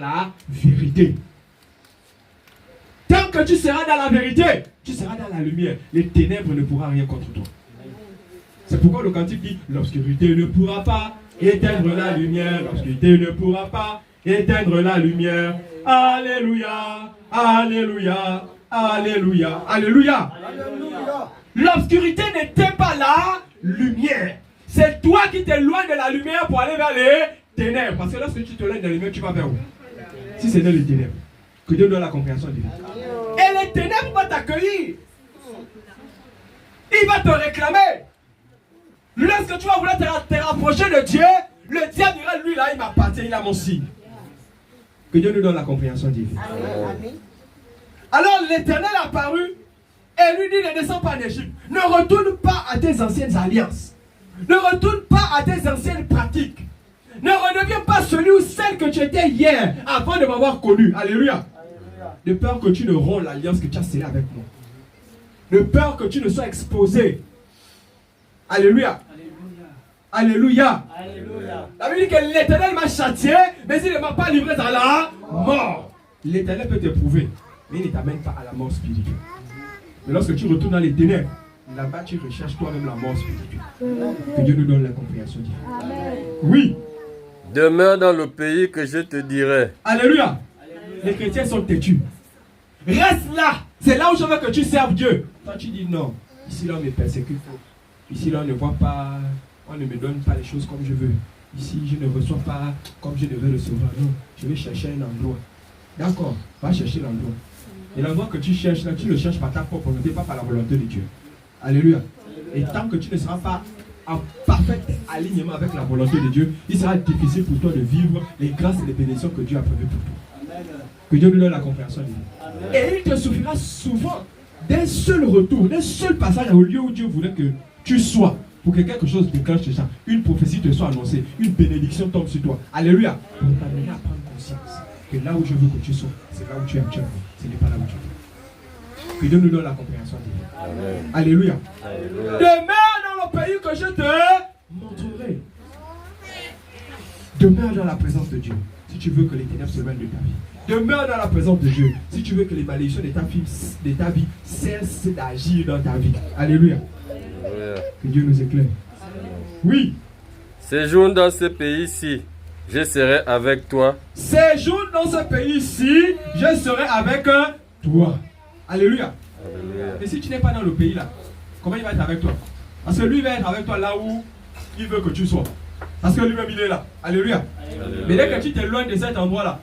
la vérité. Tant que tu seras dans la vérité, tu seras dans la lumière. Les ténèbres ne pourront rien contre toi. C'est pourquoi le cantique dit, l'obscurité ne pourra pas éteindre la lumière. L'obscurité ne pourra pas éteindre la lumière. Alléluia, alléluia, alléluia, alléluia. L'obscurité n'éteint pas la lumière. C'est toi qui t'éloignes de la lumière pour aller vers les ténèbres. Parce que lorsque tu t'éloignes de la lumière, tu vas vers où? Si c'est dans les ténèbres. Que Dieu donne la compréhension divine. Et les ténèbres vont t'accueillir. Il va te réclamer. Lorsque tu vas vouloir te rapprocher de Dieu, le diable dira, lui là, il m'appartient, il a mon signe. Que Dieu nous donne la compréhension divine. Amen. Alors l'Éternel a apparu et lui dit, ne descends pas en Égypte. Ne retourne pas à tes anciennes alliances. Ne retourne pas à tes anciennes pratiques. Ne redeviens pas celui ou celle que tu étais hier avant de m'avoir connu. Alléluia. De peur que tu ne romps l'alliance que tu as scellée avec moi. De peur que tu ne sois exposé. Alléluia. Alléluia. Alléluia. La Bible dit que l'Éternel m'a châtié, mais il ne m'a pas livré dans la mort. L'Éternel peut t'éprouver, mais il ne t'amène pas à la mort spirituelle. Mais lorsque tu retournes dans les ténèbres, là-bas tu recherches toi-même la mort spirituelle. Que Dieu nous donne la compréhension divine. Oui. Demeure dans le pays que je te dirai. Alléluia. Les chrétiens sont têtus. Reste là. C'est là où je veux que tu serves Dieu. Toi tu dis non. Ici là on me persécute. Ici là on ne voit pas, on ne me donne pas les choses comme je veux. Ici je ne reçois pas comme je devais recevoir. Non, je vais chercher un endroit. D'accord, va chercher l'endroit. Et l'endroit que tu cherches là, tu le cherches par ta propre volonté, pas par la volonté de Dieu. Alléluia. Et tant que tu ne seras pas en parfait alignement avec la volonté de Dieu, il sera difficile pour toi de vivre les grâces et les bénédictions que Dieu a prévues pour toi. Que Dieu nous donne la compréhension divine. Et il te suffira souvent d'un seul retour, d'un seul passage au lieu où Dieu voulait que tu sois, pour que quelque chose déclenche chez ça, une prophétie te soit annoncée, une bénédiction tombe sur toi. Alléluia. Pour t'amener à prendre conscience que là où je veux que tu sois, c'est là où tu es actuellement. Ce n'est pas là où tu es. Que Dieu nous donne la compréhension divine. Amen. Alléluia. Alléluia. Demeure dans le pays que je te montrerai. Demeure dans la présence de Dieu si tu veux que les ténèbres se mêlent de ta vie. Demeure dans la présence de Dieu si tu veux que les malédictions de ta vie cessent d'agir dans ta vie. Alléluia. Que Dieu nous éclaire. Oui. Séjourne dans ce pays-ci, je serai avec toi. Séjourne dans ce pays-ci, je serai avec toi. Alléluia. Alléluia. Et si tu n'es pas dans le pays là, comment il va être avec toi? Parce que lui va être avec toi là où il veut que tu sois. Parce que lui-même il est là. Alléluia. Alléluia. Mais dès que tu t'éloignes de cet endroit là,